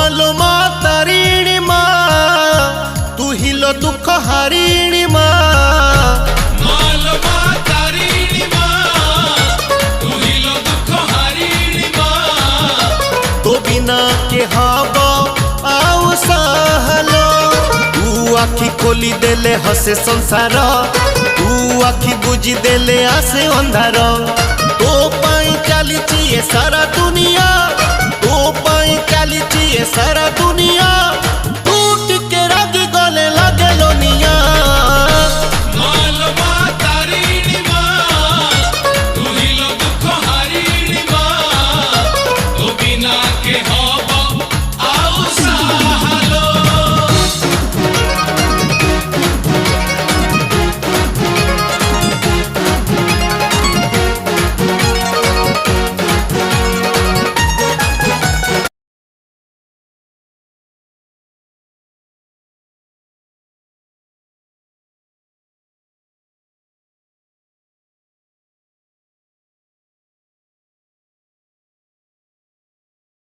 मालो मा तारिणी मा तू हिलो दुख हारिणी मा मालो मा तारिणी मा तू हिलो दुख हारिणी मा तो बिना के हाबो आउ सहलो तू आखि खोली देले हसे संसार तू आखि बुझी देले आसे अंधार तो पाई चलीची ये सारा दुनिया तो पाई चलीची ये सारा दुनिया तू टिके रागी गले लगे लोनिया मालो मा तारिणी मा तू हिलो दुख हारिणी मा तो बिना के हो